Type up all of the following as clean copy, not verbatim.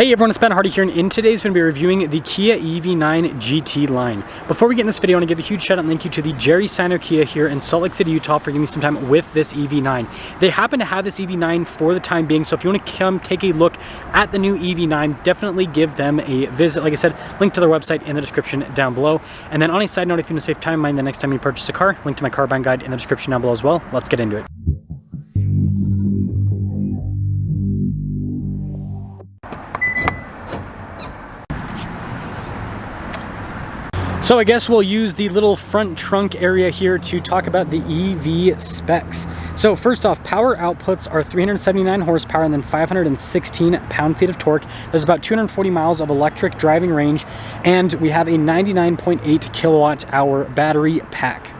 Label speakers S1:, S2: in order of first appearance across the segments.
S1: Hey everyone, it's Ben Hardy here, and in today's video, we're going to be reviewing the Kia EV9 GT-Line. Before we get in this video, I want to give a huge shout out and thank you to the Jerry Sino Kia here in Salt Lake City, Utah for giving me some time with this EV9. They happen to have this EV9 for the time being, so if you want to come take a look at the new EV9, definitely give them a visit. Like I said, link to their website in the description down below. And then on a side note, if you want to save time, mind the next time you purchase a car, link to my car buying guide in the description down below as well. Let's get into it. So I guess we'll use the little front trunk area here to talk about the EV specs. So first off, power outputs are 379 horsepower and then 516 pound-feet of torque. There's about 240 miles of electric driving range, and we have a 99.8 kilowatt-hour battery pack.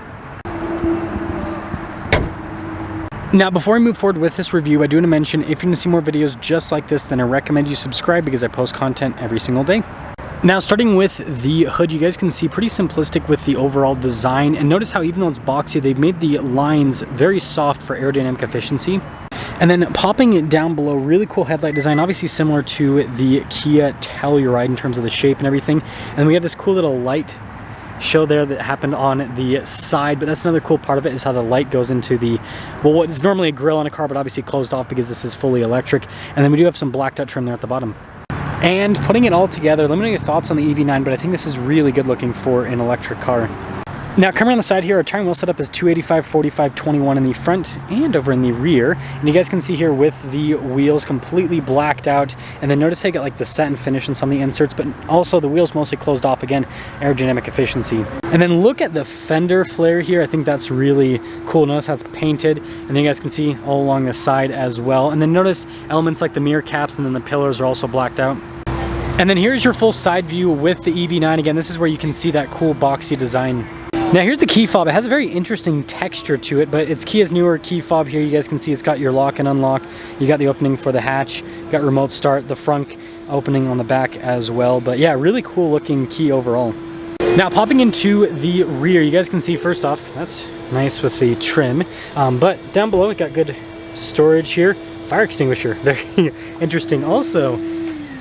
S1: Now, before I move forward with this review, I do want to mention, if you want to see more videos just like this, then I recommend you subscribe because I post content every single day. Now, starting with the hood, you guys can see pretty simplistic with the overall design, and notice how even though it's boxy, they've made the lines very soft for aerodynamic efficiency. And then popping it down below, really cool headlight design, obviously similar to the Kia Telluride in terms of the shape and everything. And we have this cool little light show there that happened on the side, but that's another cool part of it, is how the light goes into the, well, what is normally a grille on a car, but obviously closed off because this is fully electric. And then we do have some blacked out trim there at the bottom. And putting it all together, let me know your thoughts on the EV9, but I think this is really good looking for an electric car. Now, coming on the side here, our tire wheel setup is 285, 45, 21 in the front and over in the rear. And you guys can see here with the wheels completely blacked out. And then notice how you got like the satin finish on some of the inserts, but also the wheels mostly closed off, again, aerodynamic efficiency. And then look at the fender flare here. I think that's really cool. Notice how it's painted. And then you guys can see all along the side as well. And then notice elements like the mirror caps and then the pillars are also blacked out. And then here's your full side view with the EV9. Again, this is where you can see that cool boxy design. Now here's the key fob. It has a very interesting texture to it, but it's Kia's newer key fob here. You guys can see it's got your lock and unlock. You got the opening for the hatch. You got remote start, the front opening on the back as well. But yeah, really cool looking key overall. Now popping into the rear, you guys can see first off, that's nice with the trim. But down below, it got good storage here. Fire extinguisher, very interesting. Also,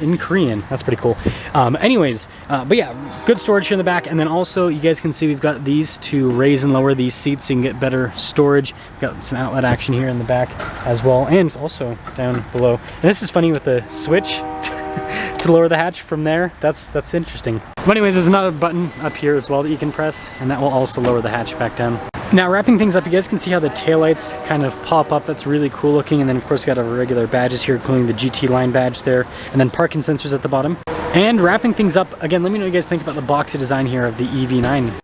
S1: in Korean, that's pretty cool. But yeah, good storage here in the back. And then also you guys can see we've got these to raise and lower these seats so you can get better storage. Got some outlet action here in the back as well, and also down below. And this is funny with the switch to lower the hatch from there. That's interesting. But anyways, there's another button up here as well that you can press, and that will also lower the hatch back down. Now, wrapping things up, you guys can see how the taillights kind of pop up. That's really cool looking. And then of course, we got our regular badges here, including the GT-Line badge there, and then parking sensors at the bottom. And wrapping things up, again, let me know what you guys think about the boxy design here of the EV9.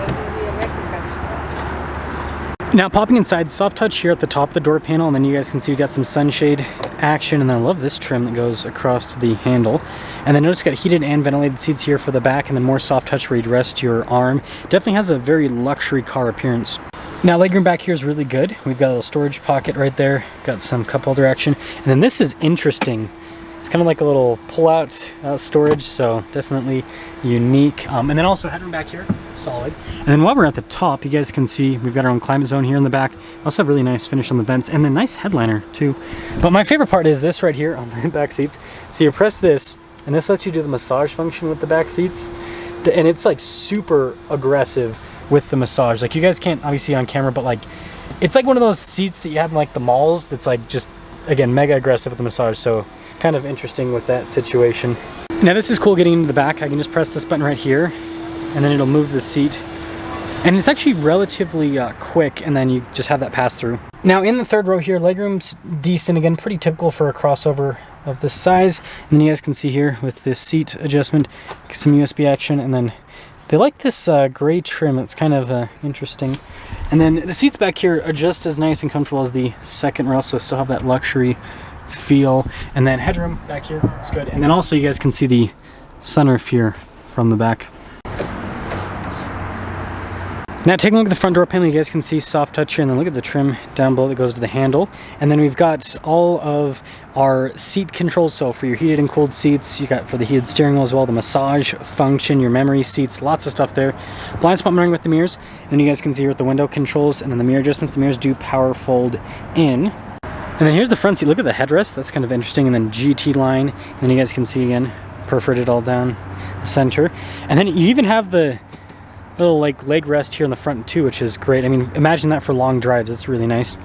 S1: Now, popping inside, soft touch here at the top of the door panel, and then you guys can see we got some sunshade action, and then I love this trim that goes across to the handle. And then notice we got heated and ventilated seats here for the back, and then more soft touch where you'd rest your arm. Definitely has a very luxury car appearance. Now, legroom back here is really good. We've got a little storage pocket right there. Got some cup holder action. And then this is interesting. It's kind of like a little pull-out storage, so definitely unique. And then also headroom back here, it's solid. And then while we're at the top, you guys can see we've got our own climate zone here in the back. Also have really nice finish on the vents, and then nice headliner too. But my favorite part is this right here on the back seats. So you press this, and this lets you do the massage function with the back seats. And it's like super aggressive with the massage. Like, you guys can't obviously see on camera, but like, it's like one of those seats that you have in like the malls that's like just, again, mega aggressive with the massage. So kind of interesting with that situation. Now this is cool getting into the back. I can just press this button right here, and then it'll move the seat. And it's actually relatively quick, and then you just have that pass through. Now in the third row here, legroom's decent. Again, pretty typical for a crossover of this size. And then you guys can see here with this seat adjustment, some USB action, and then they like this gray trim. It's kind of interesting. And then the seats back here are just as nice and comfortable as the second row, so still have that luxury feel. And then headroom back here, it's good. And then also you guys can see the sunroof here from the back. Now taking a look at the front door panel, you guys can see soft touch here, and then look at the trim down below that goes to the handle. And then we've got all of our seat controls. So for your heated and cooled seats, you got for the heated steering wheel as well, the massage function, your memory seats, lots of stuff there. Blind spot monitoring with the mirrors. And then you guys can see here with the window controls, and then the mirror adjustments. The mirrors do power fold in. And then here's the front seat. Look at the headrest. That's kind of interesting. And then GT-Line. And then you guys can see again perforated all down the center. And then you even have the little like leg rest here in the front too, which is great. I mean, imagine that for long drives. It's really nice.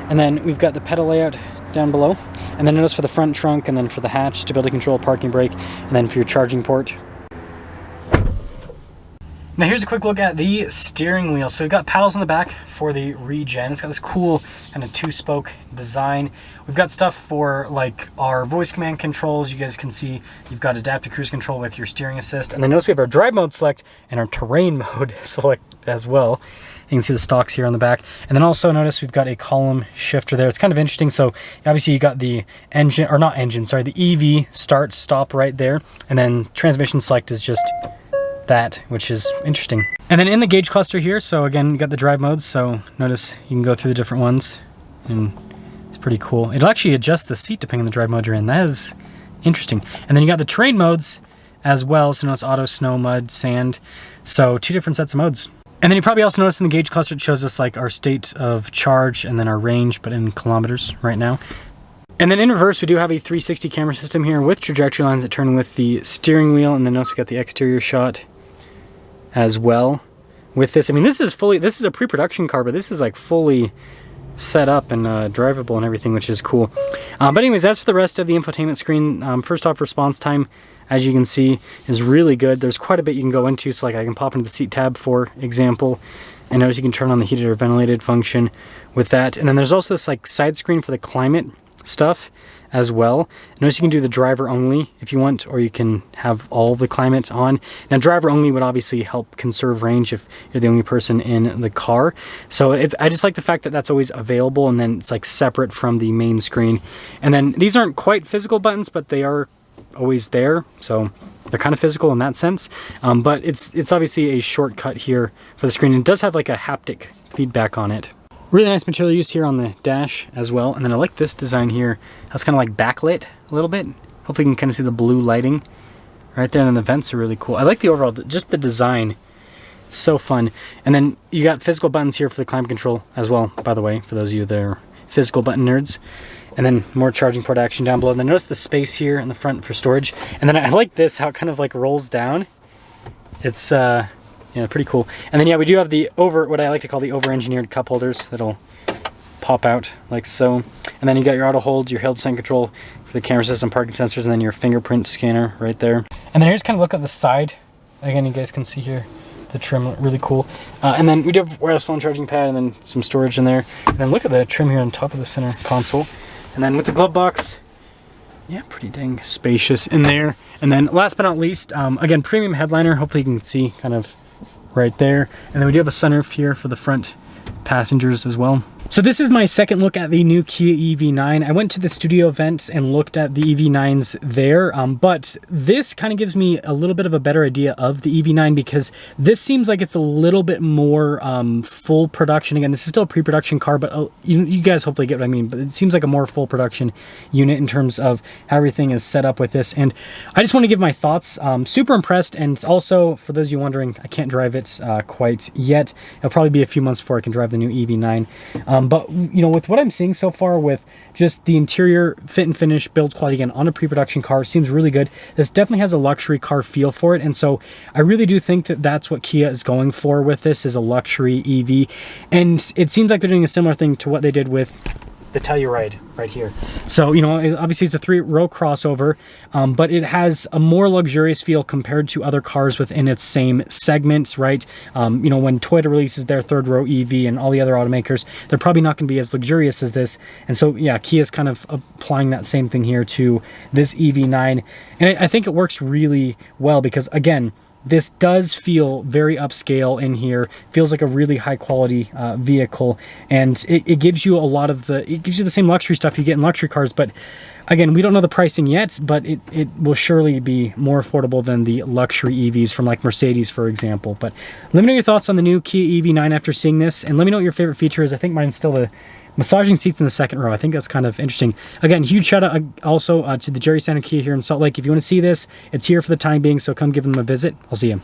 S1: And then we've got the pedal layout down below. And then notice for the front trunk, and then for the hatch, stability control, parking brake, and then for your charging port. Now here's a quick look at the steering wheel. So we've got paddles on the back for the regen. It's got this cool kind of 2-spoke design. We've got stuff for like our voice command controls. You guys can see you've got adaptive cruise control with your steering assist. And then notice we have our drive mode select and our terrain mode select as well. You can see the stalks here on the back. And then also notice we've got a column shifter there. It's kind of interesting. So obviously you got the engine, or not engine, sorry, the EV start stop right there. And then transmission select is just that, which is interesting. And then in the gauge cluster here, so again, you got the drive modes. So notice you can go through the different ones and it's pretty cool. It'll actually adjust the seat depending on the drive mode you're in. That is interesting. And then you got the terrain modes as well. So notice auto, snow, mud, sand. So 2 different sets of modes. And then you probably also notice in the gauge cluster, it shows us like our state of charge and then our range, but in kilometers right now. And then in reverse, we do have a 360 camera system here with trajectory lines that turn with the steering wheel. And then notice we got the exterior shot as well with this. I mean, this is a pre-production car, but this is like fully set up and drivable and everything, which is cool. But anyways, as for the rest of the infotainment screen, first off, response time, as you can see, is really good. There's quite a bit you can go into. So like I can pop into the seat tab, for example, and notice you can turn on the heated or ventilated function with that. And then there's also this like side screen for the climate stuff as well. Notice you can do the driver only if you want, or you can have all the climate on. Now driver only would obviously help conserve range if you're the only person in the car. So I just like the fact that that's always available, and then it's like separate from the main screen. And then these aren't quite physical buttons, but they are always there, so they're kind of physical in that sense. But it's obviously a shortcut here for the screen. It does have like a haptic feedback on it. Really nice material use here on the dash as well. And then I like this design here. It's kind of like backlit a little bit. Hopefully you can kind of see the blue lighting right there. And then the vents are really cool. I like the overall, just the design. So fun. And then you got physical buttons here for the climate control as well, by the way, for those of you that are physical button nerds. And then more charging port action down below. And then notice the space here in the front for storage. And then I like this, how it kind of like rolls down. It's yeah, pretty cool. And then yeah, we do have the what I like to call the over-engineered cup holders that'll pop out like so. And then you got your auto hold, your hill descent control for the camera system, parking sensors, and then your fingerprint scanner right there. And then here's kind of look at the side. Again, you guys can see here the trim, really cool. And then we do have wireless phone charging pad and then some storage in there. And then look at the trim here on top of the center console. And then with the glove box, yeah, pretty dang spacious in there. And then last but not least, again, premium headliner. Hopefully you can see kind of right there. And then we do have a sunroof here for the front passengers as well. So this is my second look at the new Kia EV9. I went to the studio event and looked at the EV9s there, but this kind of gives me a little bit of a better idea of the EV9 because this seems like it's a little bit more full production. Again, this is still a pre-production car, but you guys hopefully get what I mean, but it seems like a more full production unit in terms of how everything is set up with this. And I just want to give my thoughts. Super impressed. And also, for those of you wondering, I can't drive it quite yet. It'll probably be a few months before I can drive the new EV9. But you know, with what I'm seeing so far with just the interior fit and finish, build quality, again, on a pre-production car, seems really good. This definitely has a luxury car feel for it. And so I really do think that that's what Kia is going for with this, is a luxury EV. And it seems like they're doing a similar thing to what they did with the Telluride right here. So, you know, obviously it's a 3-row crossover, but it has a more luxurious feel compared to other cars within its same segments, right? You know, when Toyota releases their 3rd-row EV and all the other automakers, they're probably not going to be as luxurious as this. And so, yeah, Kia's kind of applying that same thing here to this EV9. And I think it works really well because, again, this does feel very upscale in here. Feels like a really high quality vehicle, and it gives you a lot of it gives you the same luxury stuff you get in luxury cars. But again, we don't know the pricing yet, but it will surely be more affordable than the luxury EVs from like Mercedes, for example. But let me know your thoughts on the new Kia EV9 after seeing this, and let me know what your favorite feature is. I think mine's still the massaging seats in the 2nd row. I think that's kind of interesting. Again, huge shout out also to the Jerry Center Kia here in Salt Lake. If you want to see this, it's here for the time being, so come give them a visit. I'll see you.